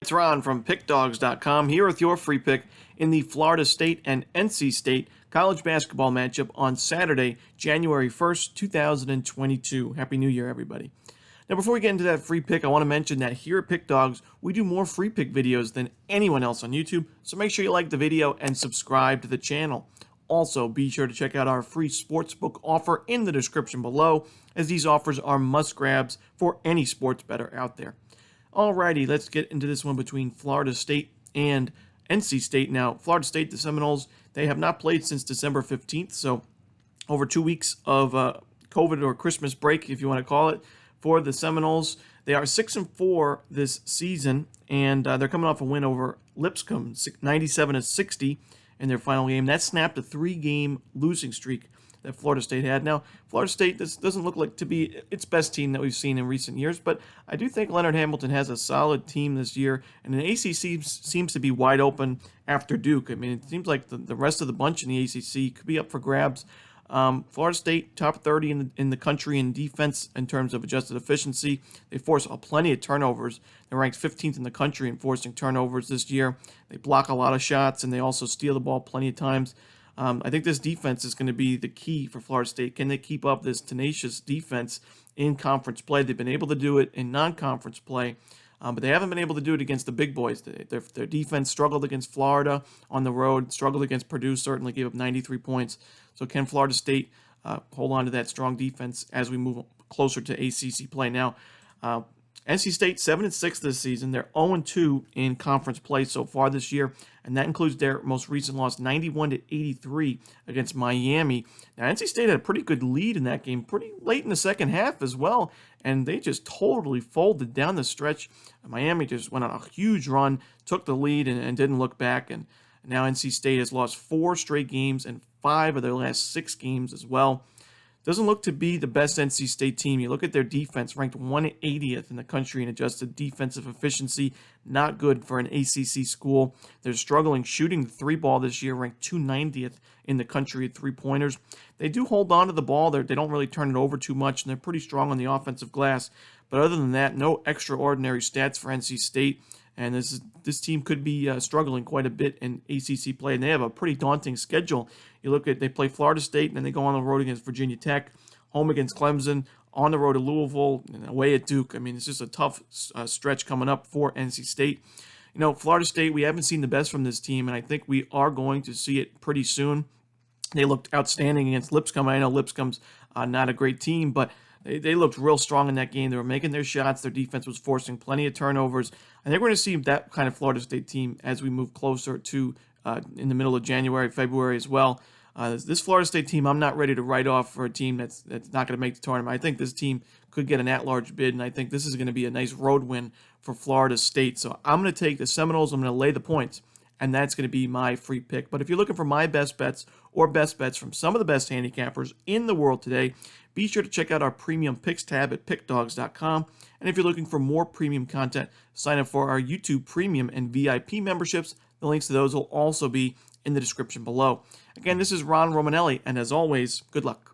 It's Ron from PickDawgz.com here with your free pick in the Florida State and NC State college basketball matchup on Saturday, January 1st, 2022. Happy New Year, everybody. Now, before we get into that free pick, I want to mention that here at Pick Dawgz, we do more free pick videos than anyone else on YouTube, so make sure you like the video and subscribe to the channel. Also, be sure to check out our free sportsbook offer in the description below, as these offers are must-grabs for any sports bettor out there. Alrighty, let's get into this one between Florida State and NC State. Now, Florida State, the Seminoles, they have not played since December 15th, so over 2 weeks of COVID or Christmas break, if you want to call it, for the Seminoles. They are 6-4 this season, and they're coming off a win over Lipscomb, 97-60 in their final game. That snapped a 3-game losing streak that Florida State had. Now, Florida State, this doesn't look like to be its best team that we've seen in recent years, but I do think Leonard Hamilton has a solid team this year, and the ACC seems to be wide open after Duke. I mean, it seems like the rest of the bunch in the ACC could be up for grabs. Florida State, top 30 in the country in defense in terms of adjusted efficiency. They force plenty of turnovers. They're ranked 15th in the country in forcing turnovers this year. They block a lot of shots, and they also steal the ball plenty of times. I think this defense is going to be the key for Florida State. Can they keep up this tenacious defense in conference play? They've been able to do it in non-conference play, but they haven't been able to do it against the big boys. Their defense struggled against Florida on the road, struggled against Purdue, certainly gave up 93 points. So can Florida State hold on to that strong defense as we move closer to ACC play? Now, NC State 7-6 this season. They're 0-2 in conference play so far this year, and that includes their most recent loss, 91-83 against Miami. Now, NC State had a pretty good lead in that game, pretty late in the second half as well, and they just totally folded down the stretch. Miami just went on a huge run, took the lead, and didn't look back. And now NC State has lost 4 straight games and 5 of their last 6 games as well. Doesn't look to be the best NC State team. You look at their defense, ranked 180th in the country in adjusted defensive efficiency. Not good for an ACC school. They're struggling shooting the 3-ball this year, ranked 290th in the country at 3-pointers. They do hold on to the ball. They don't really turn it over too much, and they're pretty strong on the offensive glass. But other than that, no extraordinary stats for NC State. And this team could be struggling quite a bit in ACC play, and they have a pretty daunting schedule. You look at, they play Florida State, and then they go on the road against Virginia Tech, home against Clemson, on the road to Louisville, and away at Duke. I mean, it's just a tough stretch coming up for NC State. You know, Florida State, we haven't seen the best from this team, and I think we are going to see it pretty soon. They looked outstanding against Lipscomb. I know Lipscomb's not a great team, but they looked real strong in that game. They were making their shots. Their defense was forcing plenty of turnovers. I think we're going to see that kind of Florida State team as we move closer to in the middle of January, February as well. This Florida State team, I'm not ready to write off for a team that's not going to make the tournament. I think this team could get an at-large bid, and I think this is going to be a nice road win for Florida State. So I'm going to take the Seminoles. I'm going to lay the points, and that's going to be my free pick. But if you're looking for my best bets or best bets from some of the best handicappers in the world today, be sure to check out our premium picks tab at pickdawgz.com. And if you're looking for more premium content, sign up for our YouTube premium and VIP memberships. The links to those will also be in the description below. Again, this is Ron Romanelli, and as always, good luck.